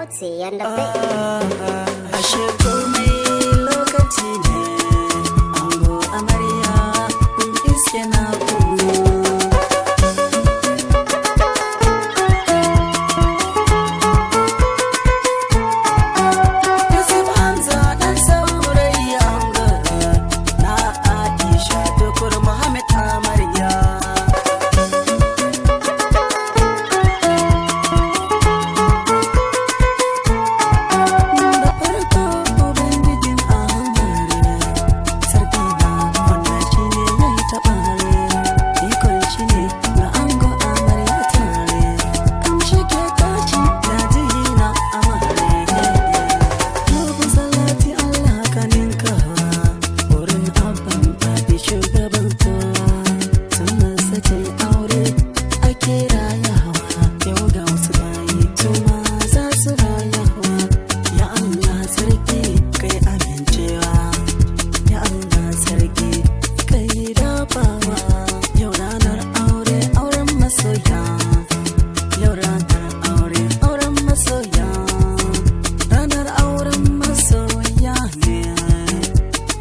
Sauti and the beat. Ashe komai lokaci ne, ango amarya kun iske na ku. Yusuf Hamza dan saurayi ango, na Aisha Tukur Muhammad amarya.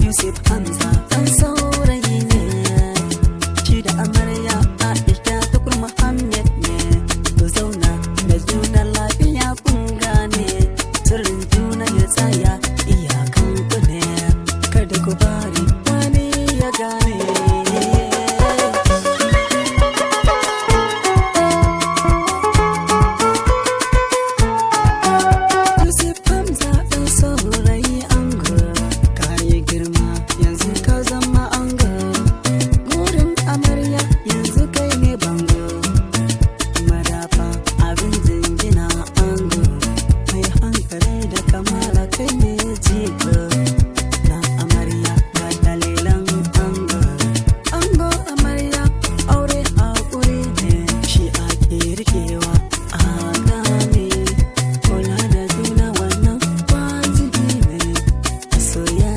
Yusuf Hamza dan saurayi ne, shi da amarya Aisha Tukur Muhammad ne. Ku zauna da juna lafiya kun gane, sirrin juna ya tsaya iyakan ku ne, kada ku bari wani ya gane. Yusuf Hamza dan saurayi ango, kayi girma yanzu ka zama ango, gurin amarya yanzu kai ne bango, madafa abin jingina ango, mai hankali da kamala kai ne jigo na amarya ga dalilan ango. Ango amarya aure haƙuri ne, shi ake rikewa a gane, kula da juna wannan wajibi ne, soyayya